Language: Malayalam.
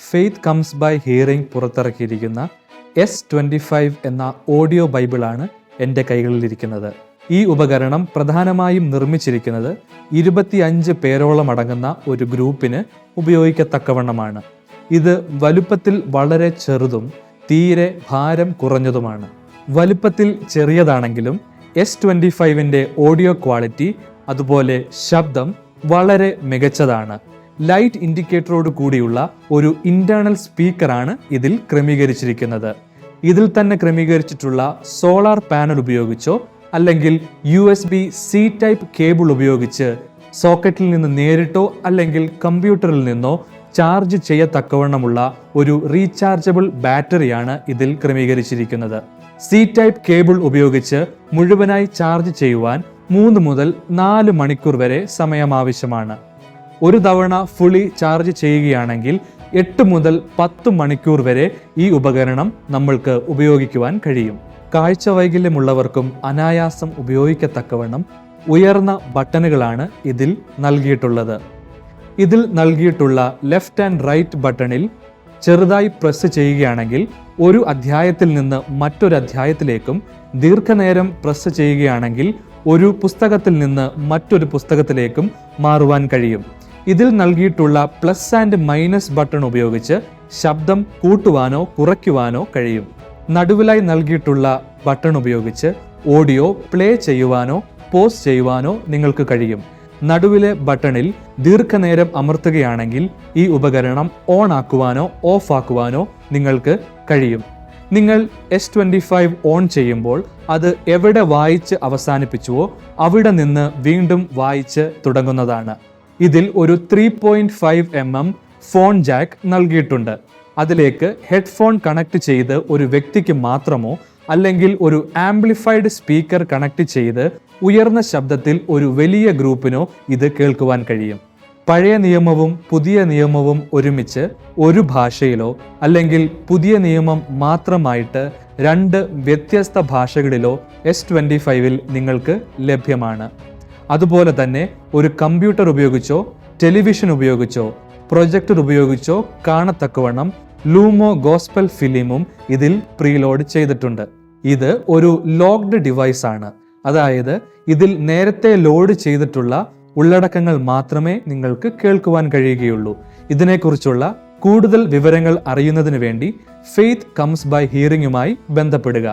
ഫെയ്ത്ത് കംസ് ബൈ ഹിയറിംഗ് പുറത്തിറക്കിയിരിക്കുന്ന S25 എന്ന ഓഡിയോ ബൈബിളാണ് എൻ്റെ കൈകളിലിരിക്കുന്നത്. ഈ ഉപകരണം പ്രധാനമായും നിർമ്മിച്ചിരിക്കുന്നത് 25 പേരോളം അടങ്ങുന്ന ഒരു ഗ്രൂപ്പിന് ഉപയോഗിക്കത്തക്കവണ്ണമാണ്. ഇത് വലുപ്പത്തിൽ വളരെ ചെറുതും തീരെ ഭാരം കുറഞ്ഞതുമാണ്. വലുപ്പത്തിൽ ചെറിയതാണെങ്കിലും S25ൻ്റെ ഓഡിയോ ക്വാളിറ്റി അതുപോലെ ശബ്ദം വളരെ മികച്ചതാണ്. ലൈറ്റ് ഇൻഡിക്കേറ്ററോട് കൂടിയുള്ള ഒരു ഇന്റേണൽ സ്പീക്കറാണ് ഇതിൽ ക്രമീകരിച്ചിരിക്കുന്നത്. ഇതിൽ തന്നെ ക്രമീകരിച്ചിട്ടുള്ള സോളാർ പാനൽ ഉപയോഗിച്ചോ അല്ലെങ്കിൽ USB-C ടൈപ്പ് കേബിൾ ഉപയോഗിച്ച് സോക്കറ്റിൽ നിന്ന് നേരിട്ടോ അല്ലെങ്കിൽ കമ്പ്യൂട്ടറിൽ നിന്നോ ചാർജ് ചെയ്യത്തക്കവണ്ണമുള്ള ഒരു റീചാർജബിൾ ബാറ്ററിയാണ് ഇതിൽ ക്രമീകരിച്ചിരിക്കുന്നത്. C ടൈപ്പ് കേബിൾ ഉപയോഗിച്ച് മുഴുവനായി ചാർജ് ചെയ്യുവാൻ 3 മുതൽ 4 മണിക്കൂർ വരെ സമയം ആവശ്യമാണ്. ഒരു തവണ ഫുള്ളി ചാർജ് ചെയ്യുകയാണെങ്കിൽ 8 മുതൽ 10 മണിക്കൂർ വരെ ഈ ഉപകരണം നമ്മൾക്ക് ഉപയോഗിക്കുവാൻ കഴിയും. കാഴ്ച വൈകല്യമുള്ളവർക്കും അനായാസം ഉപയോഗിക്കത്തക്കവണ്ണം ഉയർന്ന ബട്ടണുകളാണ് ഇതിൽ നൽകിയിട്ടുള്ളത്. ഇതിൽ നൽകിയിട്ടുള്ള ലെഫ്റ്റ് ആൻഡ് റൈറ്റ് ബട്ടണിൽ ചെറുതായി പ്രസ് ചെയ്യുകയാണെങ്കിൽ ഒരു അധ്യായത്തിൽ നിന്ന് മറ്റൊരു അധ്യായത്തിലേക്കും, ദീർഘനേരം പ്രസ് ചെയ്യുകയാണെങ്കിൽ ഒരു പുസ്തകത്തിൽ നിന്ന് മറ്റൊരു പുസ്തകത്തിലേക്കും മാറുവാൻ കഴിയും. ഇതിൽ നൽകിയിട്ടുള്ള പ്ലസ് ആൻഡ് മൈനസ് ബട്ടൺ ഉപയോഗിച്ച് ശബ്ദം കൂട്ടുവാനോ കുറയ്ക്കുവാനോ കഴിയും. നടുവിലായി നൽകിയിട്ടുള്ള ബട്ടൺ ഉപയോഗിച്ച് ഓഡിയോ പ്ലേ ചെയ്യുവാനോ പോസ് ചെയ്യുവാനോ നിങ്ങൾക്ക് കഴിയും. നടുവിലെ ബട്ടണിൽ ദീർഘനേരം അമർത്തുകയാണെങ്കിൽ ഈ ഉപകരണം ഓൺ ആക്കുവാനോ ഓഫ് ആക്കുവാനോ നിങ്ങൾക്ക് കഴിയും. നിങ്ങൾ S25 ഓൺ ചെയ്യുമ്പോൾ അത് എവിടെ വായിച്ച് അവസാനിപ്പിച്ചുവോ അവിടെ നിന്ന് വീണ്ടും വായിച്ച് തുടങ്ങുന്നതാണ്. ഇതിൽ ഒരു 3.5 mm ഫോൺ ജാക്ക് നൽകിയിട്ടുണ്ട്. അതിലേക്ക് ഹെഡ്ഫോൺ കണക്ട് ചെയ്ത് ഒരു വ്യക്തിക്ക് മാത്രമോ അല്ലെങ്കിൽ ഒരു ആംപ്ലിഫൈഡ് സ്പീക്കർ കണക്ട് ചെയ്ത് ഉയർന്ന ശബ്ദത്തിൽ ഒരു വലിയ ഗ്രൂപ്പിനോ ഇത് കേൾക്കുവാൻ കഴിയും. പഴയ നിയമവും പുതിയ നിയമവും ഒരുമിച്ച് ഒരു ഭാഷയിലോ അല്ലെങ്കിൽ പുതിയ നിയമം മാത്രമായിട്ട് 2 വ്യത്യസ്ത ഭാഷകളിലോ S25 നിങ്ങൾക്ക് ലഭ്യമാണ്. അതുപോലെ തന്നെ ഒരു കമ്പ്യൂട്ടർ ഉപയോഗിച്ചോ ടെലിവിഷൻ ഉപയോഗിച്ചോ പ്രൊജക്ടർ ഉപയോഗിച്ചോ കാണത്തക്കവണ്ണം ലൂമോ ഗോസ്പൽ ഫിലിമും ഇതിൽ പ്രീലോഡ് ചെയ്തിട്ടുണ്ട്. ഇത് ഒരു ലോക്ക്ഡ് ഡിവൈസ് ആണ്. അതായത് ഇതിൽ നേരത്തെ ലോഡ് ചെയ്തിട്ടുള്ള ഉള്ളടക്കങ്ങൾ മാത്രമേ നിങ്ങൾക്ക് കേൾക്കുവാൻ കഴിയുകയുള്ളൂ. ഇതിനെക്കുറിച്ചുള്ള കൂടുതൽ വിവരങ്ങൾ അറിയുന്നതിന് വേണ്ടി ഫെയ്ത്ത് കംസ് ബൈ ഹിയറിംഗുമായി ബന്ധപ്പെടുക.